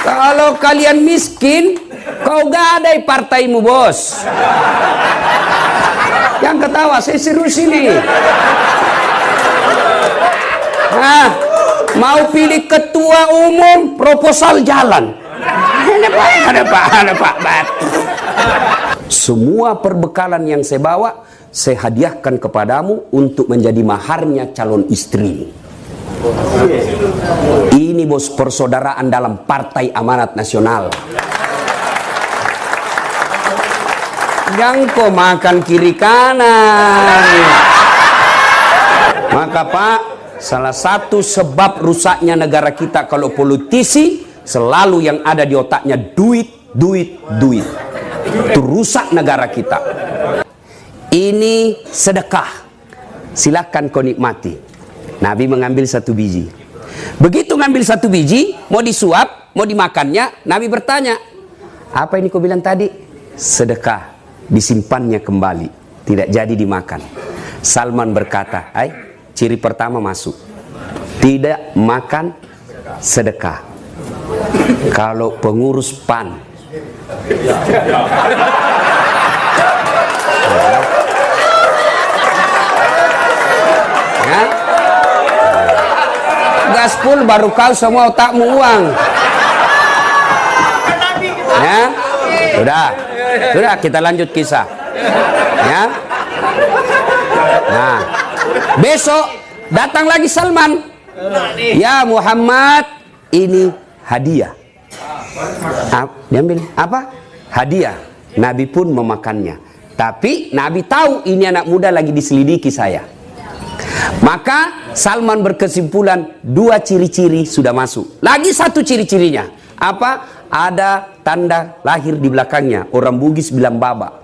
Kalau kalian miskin, kau gadai partaimu, bos. Yang ketawa, saya serius ini. Nah, mau pilih ketua umum, proposal jalan. Ada pak. Semua perbekalan yang saya bawa, saya hadiahkan kepadamu untuk menjadi maharnya calon istri. Ini bos persaudaraan dalam Partai Amanat Nasional. Jangan kau makan kiri kanan. Maka pak, salah satu sebab rusaknya negara kita kalau politisi selalu yang ada di otaknya duit. Itu rusak negara kita. Ini sedekah. Silakan kau nikmati. Nabi mengambil 1 biji. Begitu ngambil 1 biji, mau disuap, mau dimakannya, Nabi bertanya, apa ini kau bilang tadi? Sedekah. Disimpannya kembali, tidak jadi dimakan. Salman berkata, ciri pertama masuk, tidak makan sedekah. Kalau pengurus PAN ya, gaspol baru kau semua otakmu uang. Ya, sudah kita lanjut kisah. Ya. Nah, besok datang lagi Salman. Ya Muhammad, ini hadiah. Diambil apa? Hadiah. Nabi pun memakannya. Tapi Nabi tahu ini anak muda lagi diselidiki saya. Maka Salman berkesimpulan 2 ciri-ciri sudah masuk. Lagi 1 ciri-cirinya. Apa? Ada tanda lahir di belakangnya. Orang Bugis bilang baba.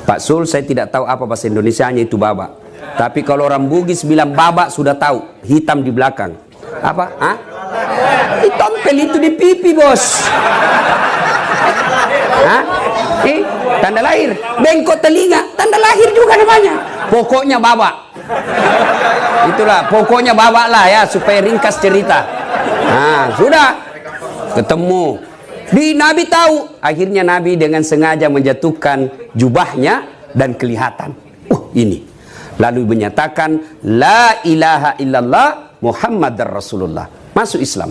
Pak Sul, saya tidak tahu apa bahasa Indonesianya itu baba. Tapi kalau orang Bugis bilang baba sudah tahu. Hitam di belakang. Apa? Tompel itu di pipi, bos. Tanda lahir. Bengkok telinga, tanda lahir juga namanya. Pokoknya baba. Itulah, pokoknya baba lah ya, supaya ringkas cerita. Nah, sudah ketemu. Nabi tahu. Akhirnya Nabi dengan sengaja menjatuhkan jubahnya dan kelihatan. Ini. Lalu menyatakan la ilaha illallah Muhammadar Rasulullah. Masuk Islam.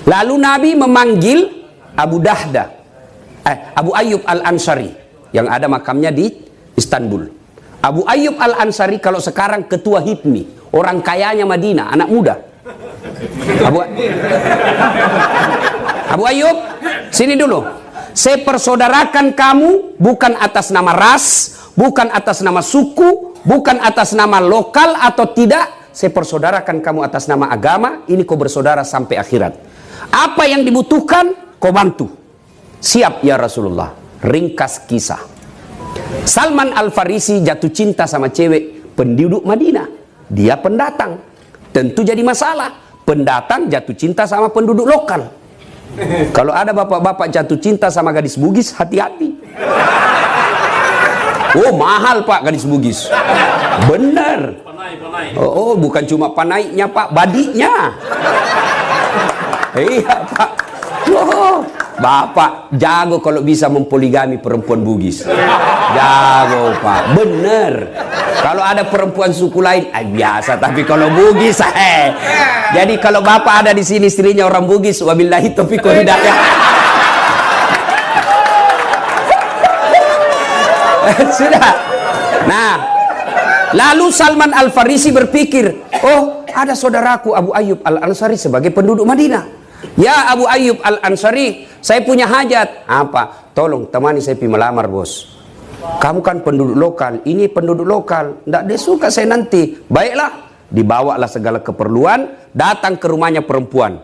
Lalu Nabi memanggil Abu Ayyub Al-Ansari yang ada makamnya di Istanbul. Abu Ayyub Al-Ansari kalau sekarang ketua HIPMI, orang kayanya Madinah, anak muda. Abu Ayyub, sini dulu. Saya persaudarakan kamu bukan atas nama ras, bukan atas nama suku, bukan atas nama lokal atau tidak. Saya persaudarakan kamu atas nama agama. Ini kau bersaudara sampai akhirat. Apa yang dibutuhkan, kau bantu. Siap ya Rasulullah. Ringkas kisah. Salman Al-Farisi jatuh cinta sama cewek penduduk Madinah. Dia pendatang. Tentu jadi masalah. Pendatang jatuh cinta sama penduduk lokal. Kalau ada bapak-bapak jatuh cinta sama gadis Bugis, hati-hati. Oh, mahal pak gadis Bugis. Bener. Oh, bukan cuma panaiknya pak, badinya. Iya pak. Oh, bapak jago kalau bisa mempoligami perempuan Bugis. Jago pak, bener. Kalau ada perempuan suku lain, biasa. Tapi kalau Bugis, Jadi kalau bapak ada di sini istrinya orang Bugis, wabillahi taufiq wal hidayah. Sudah. Nah, lalu Salman Al-Farisi berpikir, oh ada saudaraku Abu Ayyub Al-Ansari sebagai penduduk Madinah. Ya Abu Ayyub Al-Ansari, saya punya hajat. Apa? Tolong temani saya pergi melamar bos. Kamu kan penduduk lokal, ini penduduk lokal, tidak disuka saya nanti. Baiklah, dibawalah segala keperluan, datang ke rumahnya perempuan.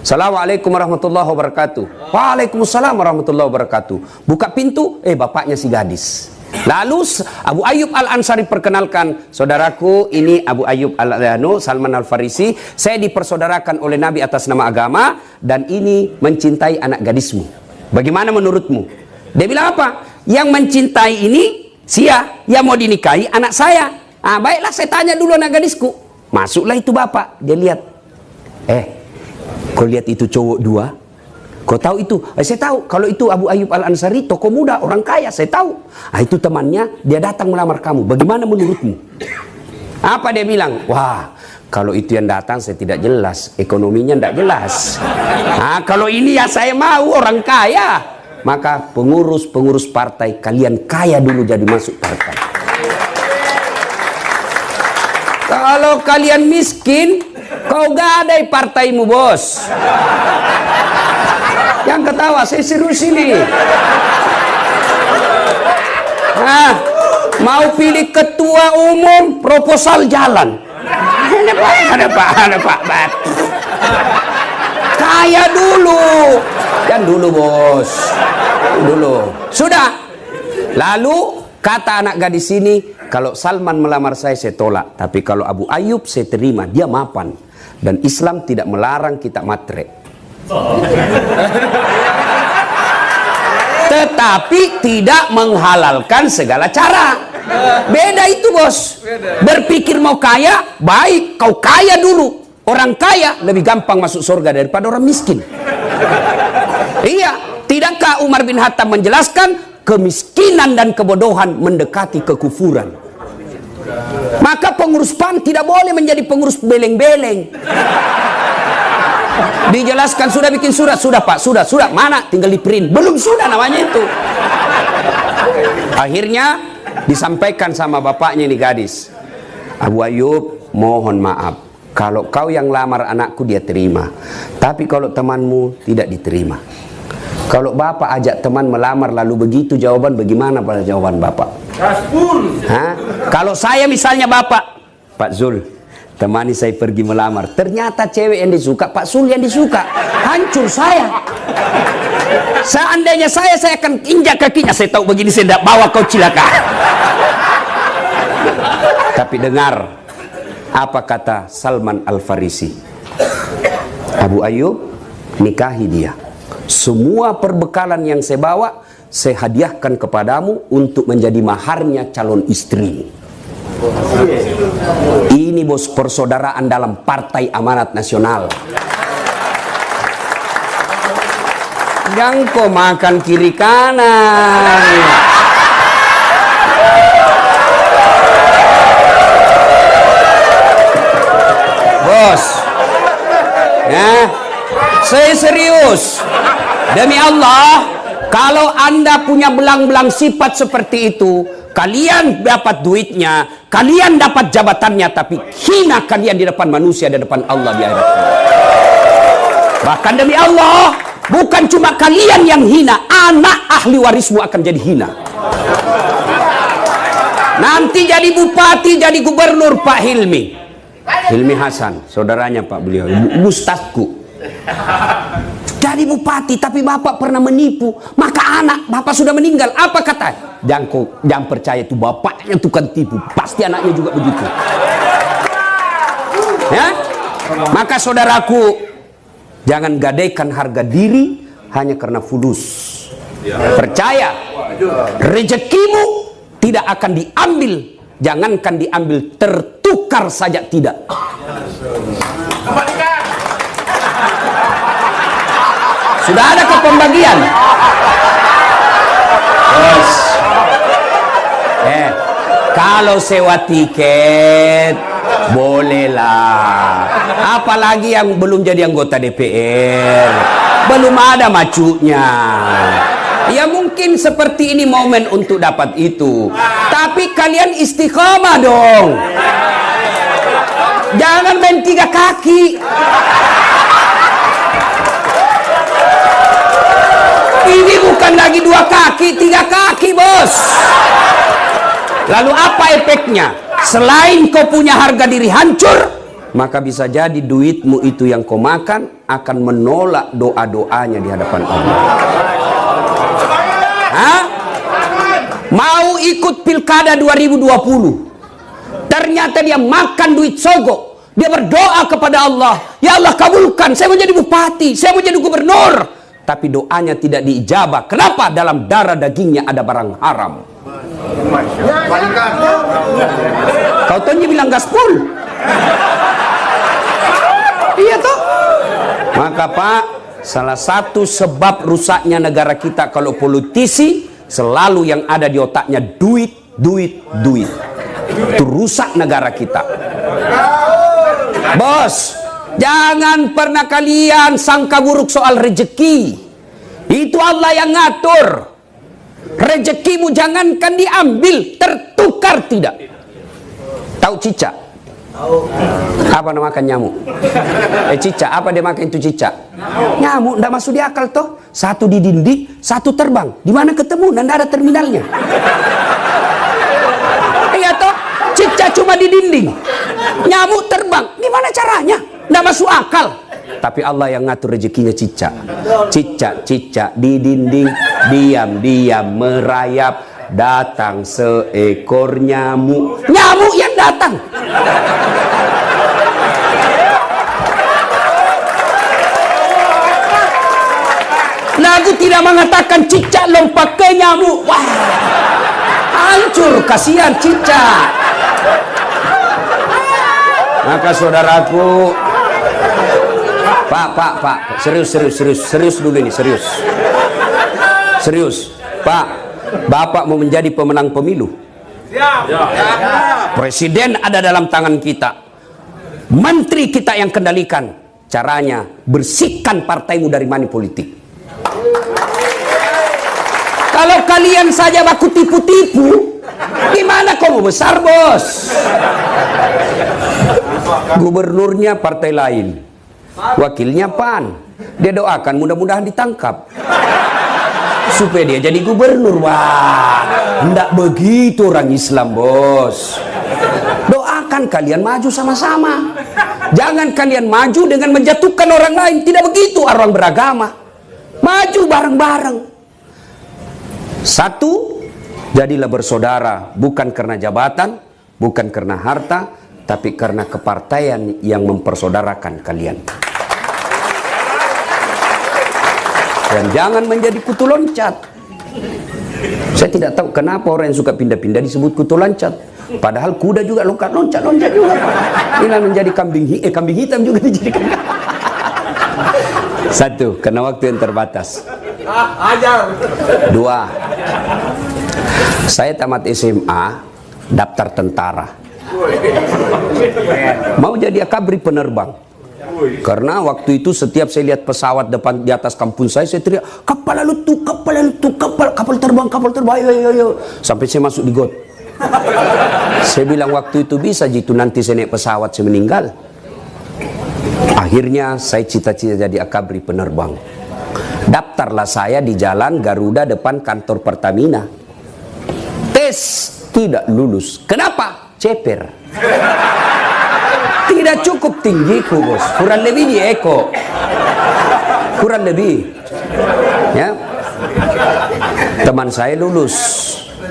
Assalamualaikum warahmatullahi wabarakatuh. Waalaikumsalam warahmatullahi wabarakatuh. Buka pintu, bapaknya si gadis. Lalu Abu Ayyub Al-Ansari perkenalkan, saudaraku ini Abu Ayyub Salman Al-Farisi, saya dipersaudarakan oleh Nabi atas nama agama dan ini mencintai anak gadismu. Bagaimana menurutmu? Dia bilang apa? Yang mencintai ini yang mau dinikahi anak saya. Baiklah saya tanya dulu anak gadisku. Masuklah itu bapak, dia lihat. Kau lihat itu cowok 2? Kau tahu itu? Saya tahu. Kalau itu Abu Ayyub Al-Ansari, tokoh muda, orang kaya, saya tahu. Itu temannya, dia datang melamar kamu. Bagaimana menurutmu? Apa dia bilang? Wah, kalau itu yang datang saya tidak jelas, ekonominya tidak jelas. Kalau ini ya saya mau, orang kaya. Maka pengurus partai, kalian kaya dulu jadi masuk partai. Kalau kalian miskin, kau gadai partaimu, bos. Yang ketawa, saya serius ini. Mau pilih ketua umum, proposal jalan. Ada pak. Kaya dulu. Dan dulu, bos. Dulu. Sudah. Lalu kata anak gadis ini, kalau Salman melamar saya tolak. Tapi kalau Abu Ayyub saya terima, dia mapan. Dan Islam tidak melarang kita matre. Tetapi tidak menghalalkan segala cara. Beda itu, bos. Berpikir mau kaya, baik kau kaya dulu. Orang kaya lebih gampang masuk surga daripada orang miskin. Iya, tidakkah Umar bin Khattab menjelaskan kemiskinan dan kebodohan mendekati kekufuran? Maka pengurus PAN tidak boleh menjadi pengurus beleng-beleng. Dijelaskan, sudah bikin surat, sudah pak, sudah, mana? Tinggal di print, belum sudah namanya itu. Akhirnya disampaikan sama bapaknya ini gadis, Abu Ayyub, mohon maaf, kalau kau yang lamar anakku dia terima, tapi kalau temanmu tidak diterima. Kalau bapak ajak teman melamar lalu begitu jawaban, bagaimana pada jawaban bapak? Kalau saya misalnya bapak, Pak Zul, temani saya pergi melamar, ternyata cewek yang disuka Pak Sul yang disuka, hancur saya. Seandainya saya akan injak kakinya. Saya tahu begini saya tidak bawa kau cilaka. Tapi dengar apa kata Salman Al-Farisi. Abu Ayyub, nikahi dia. Semua perbekalan yang saya bawa saya hadiahkan kepadamu untuk menjadi maharnya calon istrimu. Ini bos persaudaraan dalam Partai Amanat Nasional. Jangan kau makan kiri kanan. Bos, ya, saya serius. Demi Allah, kalau Anda punya belang-belang sifat seperti itu, kalian dapat duitnya, kalian dapat jabatannya, tapi hina kalian di depan manusia, di depan Allah di akhirat. Bahkan demi Allah, bukan cuma kalian yang hina, anak ahli warismu akan jadi hina. Nanti jadi bupati, jadi gubernur Pak Hilmi Hasan, saudaranya Pak beliau, Ustazku. Jadi bupati, tapi bapak pernah menipu. Maka anak bapak sudah meninggal. Apa kata? Jangan percaya itu bapaknya tukang tipu. Pasti anaknya juga begitu. Ya? Maka saudaraku, jangan gadaikan harga diri hanya karena fulus. Percaya, rezekimu tidak akan diambil. Jangankan diambil, tertukar saja tidak. Sudah ada ke pembagian? Yes. Kalau sewa tiket bolehlah. Apalagi yang belum jadi anggota DPR, belum ada macunya. Ya mungkin seperti ini momen untuk dapat itu. Tapi kalian istiqomah dong. Jangan main tiga kaki. Ini bukan lagi dua kaki, tiga kaki, bos. Lalu apa efeknya? Selain kau punya harga diri hancur, maka bisa jadi duitmu itu yang kau makan akan menolak doa-doanya di hadapan Allah. Mau ikut pilkada 2020, ternyata dia makan duit sogok. Dia berdoa kepada Allah, ya Allah kabulkan, saya mau jadi bupati, saya mau jadi gubernur. Tapi doanya tidak diijabah. Kenapa? Dalam darah dagingnya ada barang haram. Kau tuh bilang gaspol. Iya toh. Maka Pak, salah satu sebab rusaknya negara kita kalau politisi selalu yang ada di otaknya duit, duit, duit. Itu rusak negara kita. Bos, jangan pernah kalian sangka buruk soal rezeki. Itu Allah yang ngatur. Rezekimu jangankan diambil, tertukar tidak. Tahu cicak? Apa namakan nyamuk? Cicak, apa dia makan itu cicak? Nyamuk, ndak masuk di akal toh. Satu di dinding, satu terbang. Di mana ketemu? Ndak ada terminalnya. Iya toh, cicak cuma di dinding, nyamuk terbang. Gimana caranya? Ndak masuk akal. Tapi Allah yang ngatur rezekinya cicak. Cicak di dinding, diam-diam merayap. Datang seekor nyamuk. Nyamuk yang datang. Lagu tidak mengatakan cicak lompat ke nyamuk. Wah, hancur, kasihan cicak. Maka saudaraku, Pak, serius dulu ini, serius, Pak. Bapak mau menjadi pemenang pemilu. Presiden ada dalam tangan kita. Menteri kita yang kendalikan. Caranya, bersihkan partaimu dari money politik. Kalau kalian saja baku tipu-tipu, gimana kau mau besar, bos? Gubernurnya partai lain, wakilnya PAN. Dia doakan mudah-mudahan ditangkap supaya dia jadi gubernur. Wah, hendak begitu orang Islam, bos. Doakan kalian maju sama-sama. Jangan kalian maju dengan menjatuhkan orang lain. Tidak begitu orang beragama. Maju bareng-bareng. Satu, jadilah bersaudara. Bukan karena jabatan, bukan karena harta, tapi karena kepartaian yang mempersaudarakan kalian. Dan jangan menjadi kutu loncat. Saya tidak tahu kenapa orang yang suka pindah-pindah disebut kutu loncat. Padahal kuda juga loncat juga. Ini menjadi kambing hitam juga dijadikan. Satu, karena waktu yang terbatas. Dua, saya tamat SMA, daftar tentara. Mau jadi akabri penerbang. Karena waktu itu setiap saya lihat pesawat depan di atas kampus saya teriak, kapal kapal terbang, ayo. Sampai saya masuk di got. Saya bilang waktu itu bisa jitu, nanti saya naik pesawat saya meninggal. Akhirnya saya cita-cita jadi akabri penerbang. Daftarlah saya di jalan Garuda depan kantor Pertamina. Tes tidak lulus. Kenapa? Ceper. Tidak cukup tinggiku, bos. Kurang lebih di eko. Kurang lebih. Ya. Teman saya lulus.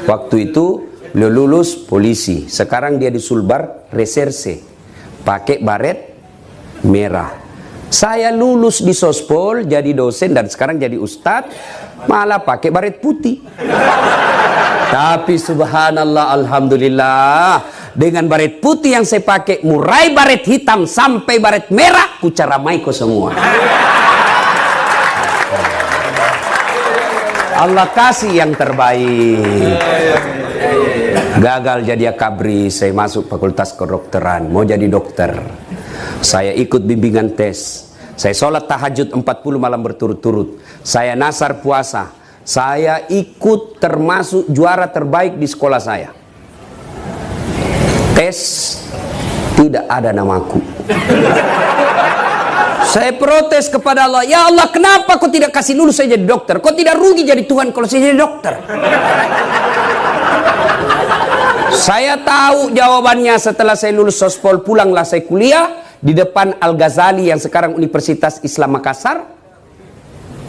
Waktu itu beliau lulus polisi. Sekarang dia di Sulbar reserse. Pakai baret merah. Saya lulus di Sospol jadi dosen dan sekarang jadi ustadz, malah pakai baret putih. Tapi subhanallah, alhamdulillah, dengan baret putih yang saya pakai, mulai baret hitam sampai baret merah, ku caramai ko semua. Allah kasih yang terbaik. Gagal jadi akabri, saya masuk fakultas kedokteran, mau jadi dokter. Saya ikut bimbingan tes. Saya sholat tahajud 40 malam berturut-turut. Saya nasar puasa. Saya ikut termasuk juara terbaik di sekolah saya. Tes, tidak ada namaku. Saya protes kepada Allah. Ya Allah, kenapa kau tidak kasih lulus saya jadi dokter? Kau tidak rugi jadi Tuhan kalau saya jadi dokter? Saya tahu jawabannya setelah saya lulus Sospol, pulanglah saya kuliah di depan Al-Ghazali yang sekarang Universitas Islam Makassar.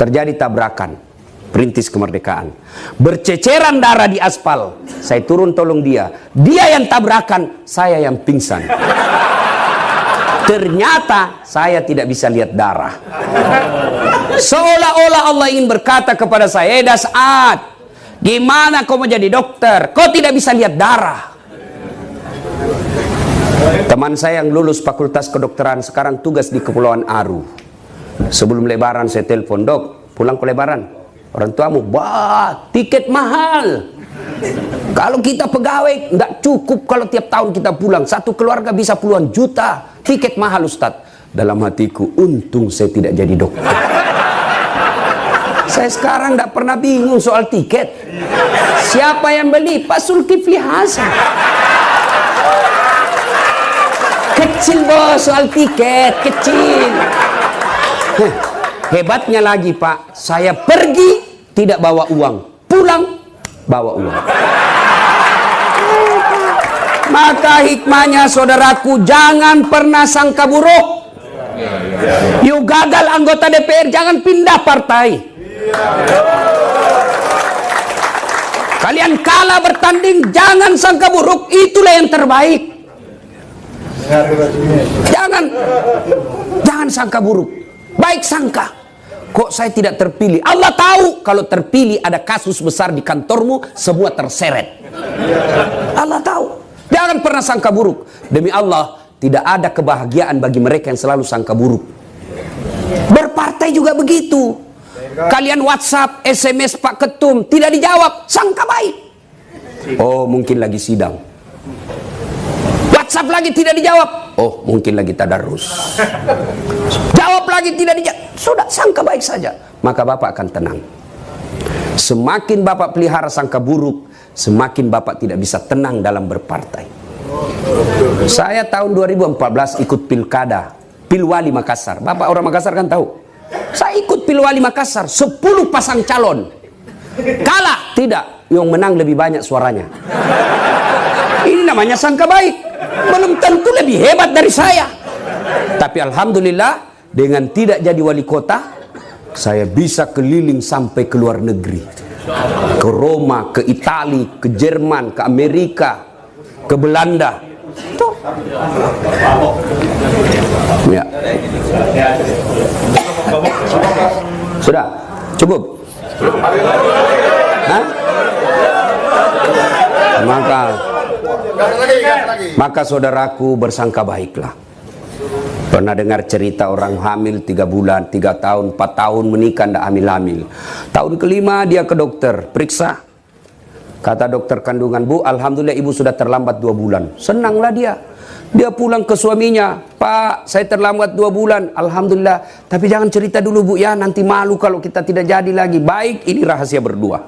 Terjadi tabrakan. Perintis kemerdekaan, berceceran darah di aspal. Saya turun tolong dia. Dia yang tabrakan, saya yang pingsan. Ternyata saya tidak bisa lihat darah. Seolah-olah Allah ingin berkata kepada saya, Das'ad, gimana kau mau jadi dokter? Kau tidak bisa lihat darah. Teman saya yang lulus fakultas kedokteran sekarang tugas di Kepulauan Aru. Sebelum lebaran saya telepon, dok, pulang ke lebaran. Orang tuamu, wah, tiket mahal. Kalau kita pegawai, nggak cukup kalau tiap tahun kita pulang. Satu keluarga bisa puluhan juta. Tiket mahal, Ustadz. Dalam hatiku, untung saya tidak jadi dokter. Saya sekarang nggak pernah bingung soal tiket. Siapa yang beli? Pak Zulkifli Hasan. Kecil bos soal tiket, kecil. Hebatnya lagi Pak, saya pergi tidak bawa uang, pulang bawa uang. Maka hikmahnya saudaraku, jangan pernah sangka buruk. Yuk gagal anggota DPR, jangan pindah partai. Kalian kalah bertanding, jangan sangka buruk, itulah yang terbaik. Jangan sangka buruk, baik sangka. Kok saya tidak terpilih? Allah tahu kalau terpilih ada kasus besar di kantormu, semua terseret. Allah tahu. Jangan pernah sangka buruk. Demi Allah, tidak ada kebahagiaan bagi mereka yang selalu sangka buruk. Berpartai juga begitu. Kalian WhatsApp, SMS Pak Ketum, tidak dijawab, sangka baik. Oh, mungkin lagi sidang. WhatsApp lagi tidak dijawab. Oh, mungkin lagi tadarus. Jawab lagi tidak dijawab. Sudah, sangka baik saja. Maka Bapak akan tenang. Semakin Bapak pelihara sangka buruk, semakin Bapak tidak bisa tenang dalam berpartai. Saya tahun 2014 ikut pilkada, Pilwali Makassar. Bapak orang Makassar kan tahu. Saya ikut Pilwali Makassar, 10 pasang calon. Kalah? Tidak. Yang menang lebih banyak suaranya. Ini namanya sangka baik. Belum tentu lebih hebat dari saya. Tapi alhamdulillah, dengan tidak jadi wali kota, saya bisa keliling sampai ke luar negeri. Ke Roma, ke Italia, ke Jerman, ke Amerika, ke Belanda. Tuh. Ya. Sudah? Cukup? Hah? Maka saudaraku bersangka baiklah. Pernah dengar cerita orang hamil 3 bulan, 3 tahun, 4 tahun menikah tidak hamil-hamil. Tahun kelima dia ke dokter, periksa. Kata dokter kandungan, Bu, alhamdulillah ibu sudah terlambat 2 bulan. Senanglah dia. Dia pulang ke suaminya, Pak, saya terlambat 2 bulan. Alhamdulillah, tapi jangan cerita dulu Bu ya, nanti malu kalau kita tidak jadi lagi. Baik, ini rahasia berdua.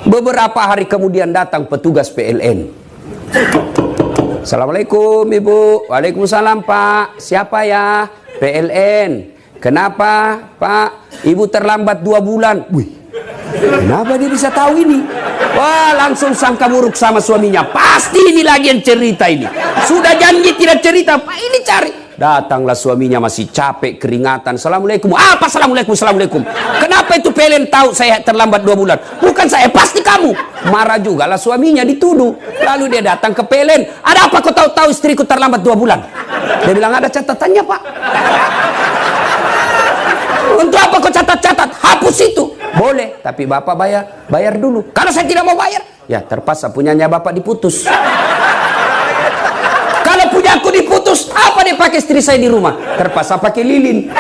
Beberapa hari kemudian datang petugas PLN. Assalamualaikum Ibu. Waalaikumsalam Pak. Siapa ya? PLN. Kenapa Pak? Ibu terlambat 2 bulan. Wih, kenapa dia bisa tahu ini? Wah, langsung sangka buruk sama suaminya. Pasti ini lagi yang cerita ini. Sudah janji tidak cerita, Pak ini cari. Datanglah suaminya masih capek, keringatan. Assalamualaikum. Apa assalamualaikum? Assalamualaikum. Kenapa itu PLN tahu saya terlambat 2 bulan? Bukan saya, pasti kamu. Marah juga lah suaminya, dituduh. Lalu dia datang ke PLN. Ada apa kau tahu istriku terlambat 2 bulan? Dia bilang ada catatannya Pak. Untuk apa kau catat-catat? Hapus itu. Boleh, tapi Bapak bayar dulu. Karena saya tidak mau bayar. Ya terpaksa punyanya Bapak diputus. Kalau punya aku diputus, apa dia pakai istri saya di rumah? Terpaksa pakai lilin.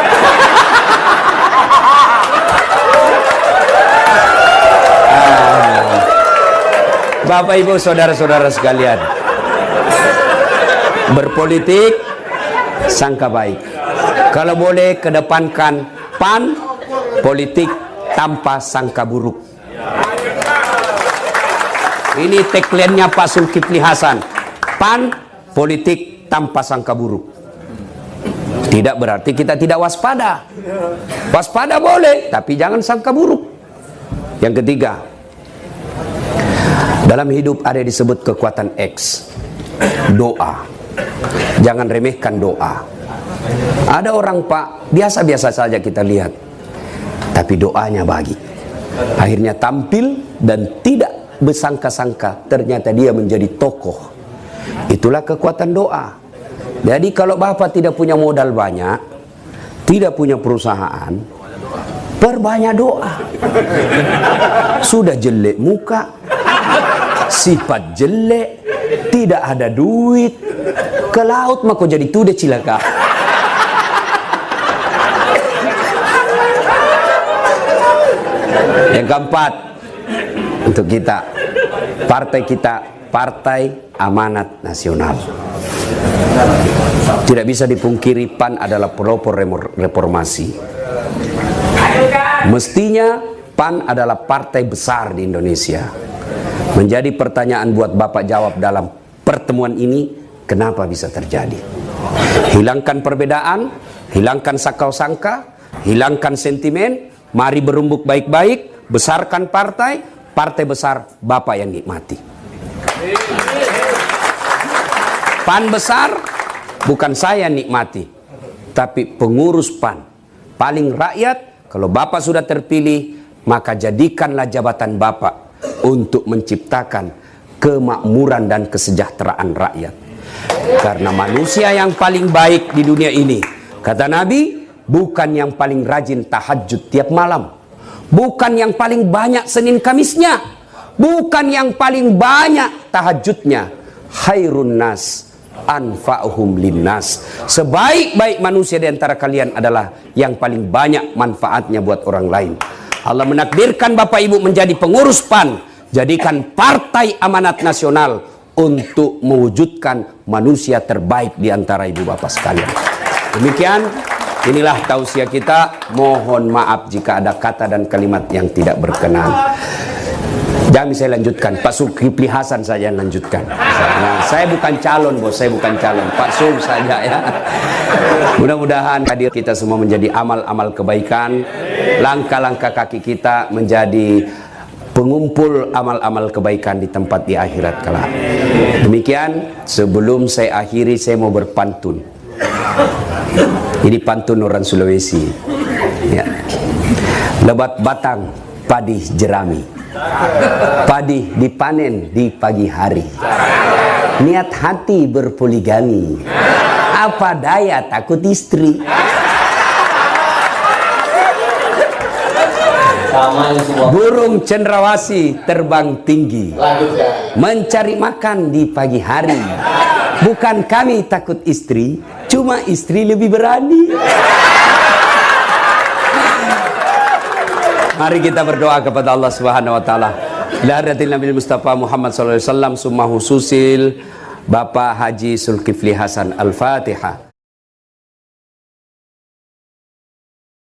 Bapak Ibu saudara-saudara sekalian, berpolitik sangka baik. Kalau boleh kedepankan PAN, politik tanpa sangka buruk. Ini tagline-nya Pak Zulkifli Hasan. PAN, politik tanpa sangka buruk. Tidak berarti kita tidak waspada. Waspada boleh, tapi jangan sangka buruk. Yang ketiga, dalam hidup ada disebut kekuatan X, doa. Jangan remehkan doa. Ada orang Pak, biasa-biasa saja kita lihat, tapi doanya bagi. Akhirnya tampil dan tidak bersangka-sangka, ternyata dia menjadi tokoh. Itulah kekuatan doa. Jadi kalau Bapak tidak punya modal banyak, tidak punya perusahaan, perbanyak doa. Sudah jelek muka, sifat jelek, tidak ada duit, ke laut maka jadi tude cilaka. Yang keempat, untuk kita, Partai Amanat Nasional. Tidak bisa dipungkiri PAN adalah pelopor reformasi. Mestinya PAN adalah partai besar di Indonesia. Menjadi pertanyaan buat Bapak jawab dalam pertemuan ini, kenapa bisa terjadi? Hilangkan perbedaan, hilangkan sakau sangka, hilangkan sentimen, mari berumbuk baik-baik, besarkan partai besar Bapak yang nikmati. PAN besar bukan saya nikmati, tapi pengurus PAN paling rakyat. Kalau Bapak sudah terpilih, maka jadikanlah jabatan Bapak untuk menciptakan kemakmuran dan kesejahteraan rakyat. Karena manusia yang paling baik di dunia ini, kata Nabi, bukan yang paling rajin tahajud tiap malam, bukan yang paling banyak Senin Kamisnya, bukan yang paling banyak tahajudnya. Khairun nas anfa'uhum linnas. Sebaik-baik manusia di antara kalian adalah yang paling banyak manfaatnya buat orang lain. Allah menakdirkan Bapak Ibu menjadi pengurus PAN. Jadikan Partai Amanat Nasional untuk mewujudkan manusia terbaik di antara ibu bapak sekalian. Demikian, inilah tausiah kita. Mohon maaf jika ada kata dan kalimat yang tidak berkenan. Jangan saya lanjutkan, Pak Zulkifli Hasan saja yang lanjutkan. Nah, saya bukan calon, bos, saya bukan calon. Pak Zul saja ya. Mudah-mudahan hadir kita semua menjadi amal-amal kebaikan, langkah-langkah kaki kita menjadi pengumpul amal-amal kebaikan di tempat di akhirat kelak. Demikian, sebelum saya akhiri, saya mau berpantun. Ini pantun orang Sulawesi. Ya. Lebat batang, padi jerami. Padi dipanen di pagi hari. Niat hati berpoligami. Apa daya takut istri. Burung cendrawasih terbang tinggi, mencari makan di pagi hari. Bukan kami takut istri, cuma istri lebih berani. Mari kita berdoa kepada Allah Subhanahu wa taala. Ila hadratil Nabi Mustafa Muhammad sallallahu alaihi wasallam, summa hususil Bapak Haji Zulkifli Hasan. Al-Fatihah.